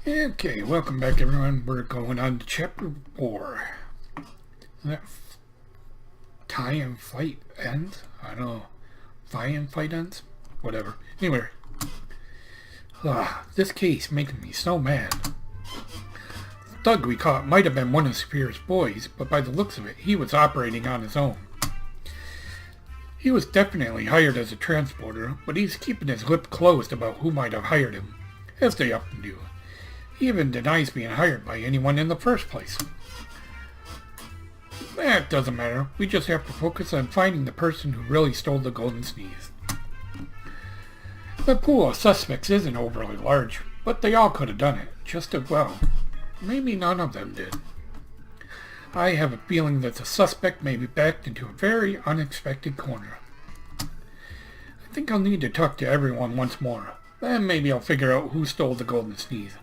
Okay, welcome back everyone. We're going on to chapter 4. That tie and fight ends? I don't know. Tie and fight ends? Whatever. Anyway. This case making me so mad. The thug we caught might have been one of Superior's boys, but by the looks of it, he was operating on his own. He was definitely hired as a transporter, but he's keeping his lip closed about who might have hired him, as they often do. He even denies being hired by anyone in the first place. That doesn't matter. We just have to focus on finding the person who really stole the golden sneeze. The pool of suspects isn't overly large, but they all could have done it just as well. Maybe none of them did. I have a feeling that the suspect may be backed into a very unexpected corner. I think I'll need to talk to everyone once more. Then maybe I'll figure out who stole the golden sneeze.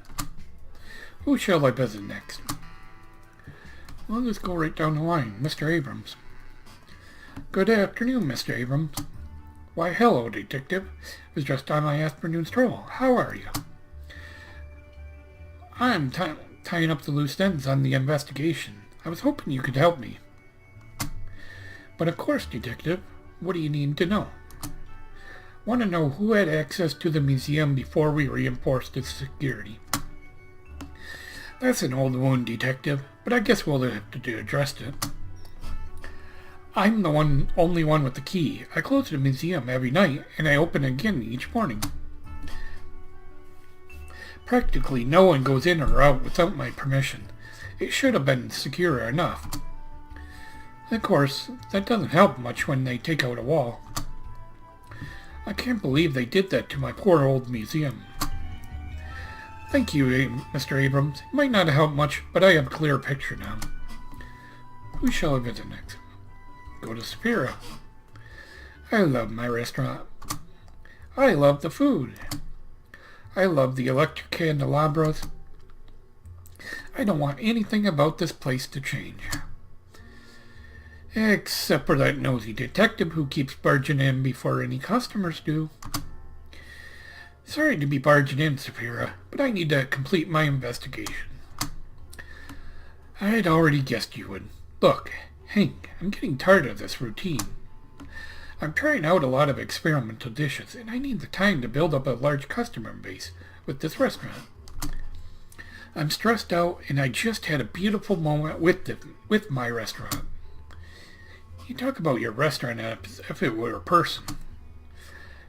Who shall I visit next? Well, let's go right down the line. Mr. Abrams. Good afternoon, Mr. Abrams. Why, hello, Detective. I was just on my afternoon stroll. How are you? I'm tying up the loose ends on the investigation. I was hoping you could help me. But of course, Detective. What do you need to know? Want to know who had access to the museum before we reinforced its security. That's an old wound, Detective, but I guess we'll have to address it. I'm the only one with the key. I close the museum every night, and I open it again each morning. Practically no one goes in or out without my permission. It should have been secure enough. Of course, that doesn't help much when they take out a wall. I can't believe they did that to my poor old museum. Thank you, Mr. Abrams. It might not help much, but I have a clear picture now. Who shall I visit next? Go to Sapphira. I love my restaurant. I love the food. I love the electric candelabras. I don't want anything about this place to change. Except for that nosy detective who keeps barging in before any customers do. Sorry to be barging in, Sapphira, but I need to complete my investigation. I'd already guessed you would. Look, Hank, I'm getting tired of this routine. I'm trying out a lot of experimental dishes, and I need the time to build up a large customer base with this restaurant. I'm stressed out, and I just had a beautiful moment with my restaurant. You talk about your restaurant as if it were a person.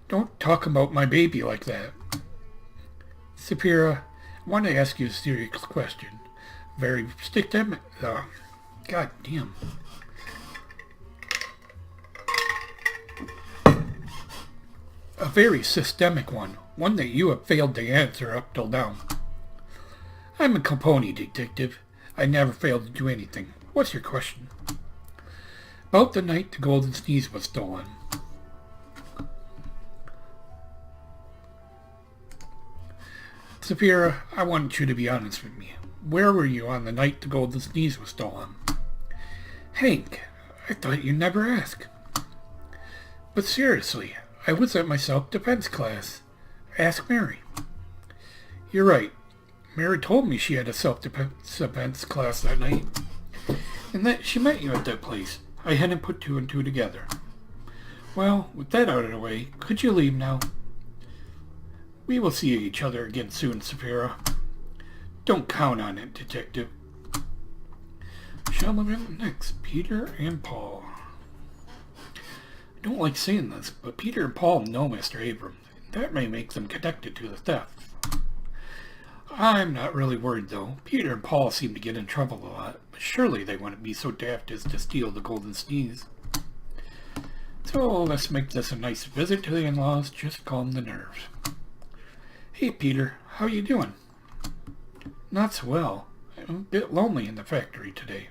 Don't talk about my baby like that. Sapphira, I want to ask you a serious question. Very systemic. God damn. A very systemic one. One that you have failed to answer up till now. I'm a Capone detective. I never failed to do anything. What's your question? About the night the golden sneeze was stolen. Sapphira, I want you to be honest with me. Where were you on the night the golden sneeze was stolen? Hank, I thought you'd never ask. But seriously, I was at my self-defense class. Ask Mary. You're right. Mary told me she had a self-defense class that night, and that she met you at that place. I hadn't put two and two together. Well, with that out of the way, could you leave now? We will see each other again soon, Sapphira. Don't count on it, Detective. Shall we visit next? Peter and Paul. I don't like saying this, but Peter and Paul know Mr. Abrams. That may make them connected to the theft. I'm not really worried, though. Peter and Paul seem to get in trouble a lot, but surely they wouldn't be so daft as to steal the golden sneeze. So let's make this a nice visit to the in-laws, just calm the nerves. Hey, Peter, how you doing? Not so well. I'm a bit lonely in the factory today.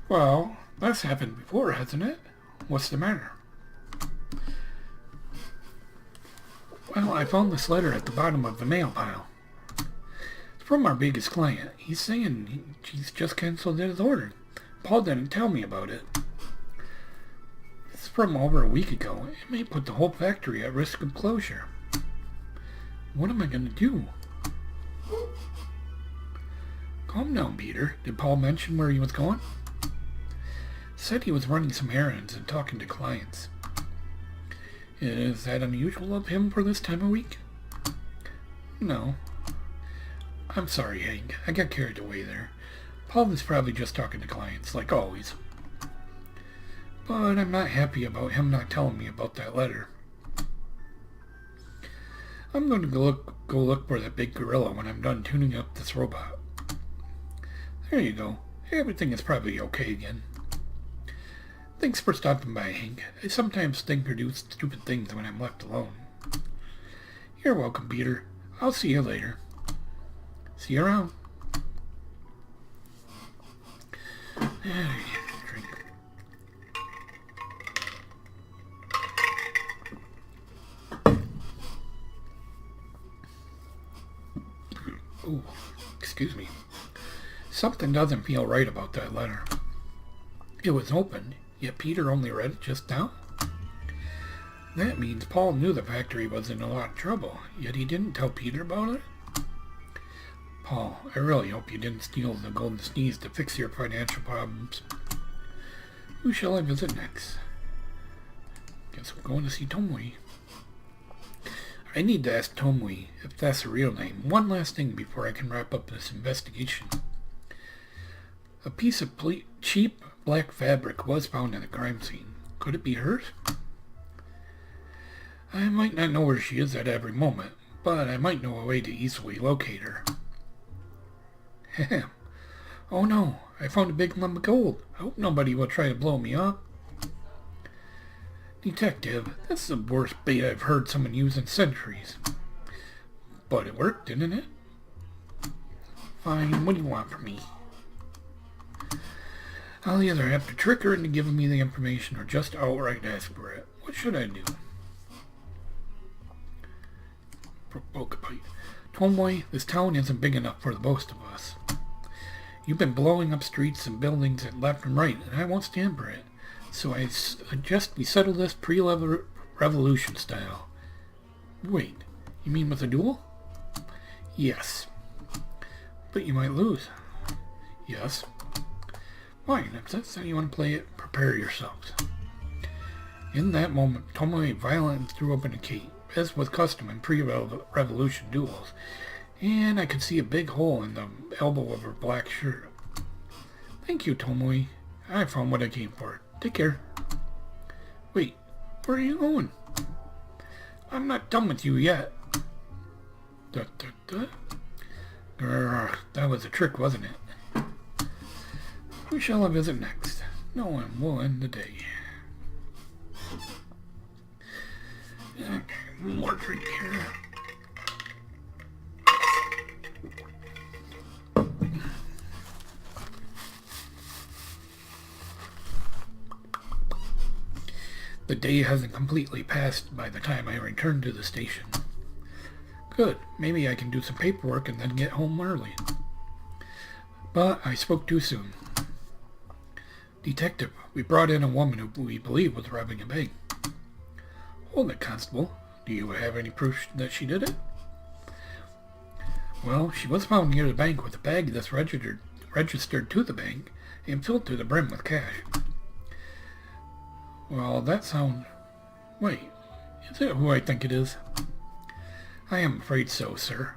Well, that's happened before, hasn't it? What's the matter? Well, I found this letter at the bottom of the mail pile. It's from our biggest client. He's saying he's just canceled his order. Paul didn't tell me about it. It's from over a week ago. It may put the whole factory at risk of closure. What am I going to do? Calm down, Peter. Did Paul mention where he was going? Said he was running some errands and talking to clients. Is that unusual of him for this time of week? No. I'm sorry, Hank. I got carried away there. Paul was probably just talking to clients, like always. But I'm not happy about him not telling me about that letter. I'm going to go look for that big gorilla when I'm done tuning up this robot. There you go. Everything is probably okay again. Thanks for stopping by, Hank. I sometimes think or do stupid things when I'm left alone. You're welcome, Peter. I'll see you later. See you around. Drink. Ooh, excuse me. Something doesn't feel right about that letter. It was opened, yet Peter only read it just now. That means Paul knew the factory was in a lot of trouble, yet he didn't tell Peter about it. Paul, I really hope you didn't steal the golden sneeze to fix your financial problems. Who shall I visit next? Guess I'm going to see Tomoe. I need to ask Tomoe if that's her real name. One last thing before I can wrap up this investigation. A piece of cheap black fabric was found in the crime scene. Could it be hers? I might not know where she is at every moment, but I might know a way to easily locate her. Oh no, I found a big lump of gold. I hope nobody will try to blow me up. Detective, this is the worst bait I've heard someone use in centuries. But it worked, didn't it? Fine, what do you want from me? I'll either have to trick her into giving me the information or just outright ask for it. What should I do? Provoke a bite. Tomoe, this town isn't big enough for the both of us. You've been blowing up streets and buildings left and right, and I won't stand for it. So I suggest we settle this pre-revolution style. Wait, you mean with a duel? Yes. But you might lose. Yes. Fine, if that's how you want to play it, prepare yourselves. In that moment, Tomoe violently threw open a gate, as was custom in pre-revolution duels, and I could see a big hole in the elbow of her black shirt. Thank you, Tomoe. I found what I came for. Take care. Wait, where are you going? I'm not done with you yet. That was a trick, wasn't it? Who shall I visit next? No one will end the day. More drink here. The day hasn't completely passed by the time I return to the station. Good, maybe I can do some paperwork and then get home early. But I spoke too soon. Detective, we brought in a woman who we believe was robbing a bank. Hold it, Constable. Do you have any proof that she did it? Well, she was found near the bank with a bag that's registered to the bank and filled to the brim with cash. Well, that sounds... Wait, is it who I think it is? I am afraid so, sir.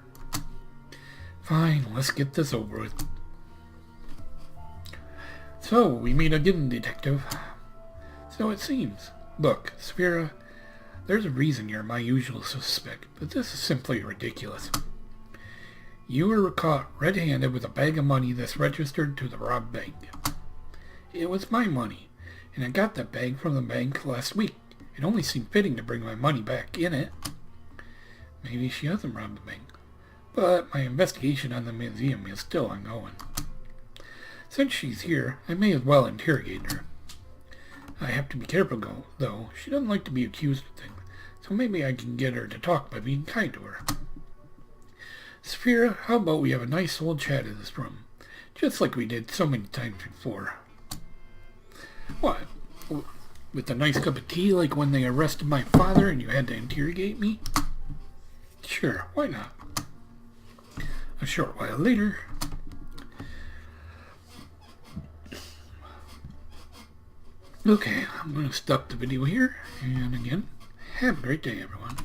Fine, let's get this over with. So, we meet again, Detective. So it seems. Look, Sphera, there's a reason you're my usual suspect, but this is simply ridiculous. You were caught red-handed with a bag of money that's registered to the robbed bank. It was my money, and I got that bag from the bank last week. It only seemed fitting to bring my money back in it. Maybe she hasn't robbed the bank, but my investigation on the museum is still ongoing. Since she's here, I may as well interrogate her. I have to be careful, though. She doesn't like to be accused of things, so maybe I can get her to talk by being kind to her. Sphera, how about we have a nice old chat in this room, just like we did so many times before? What? With a nice cup of tea like when they arrested my father and you had to interrogate me? Sure, why not? a short while later. Okay, I'm going to stop the video here. And again, have a great day, everyone.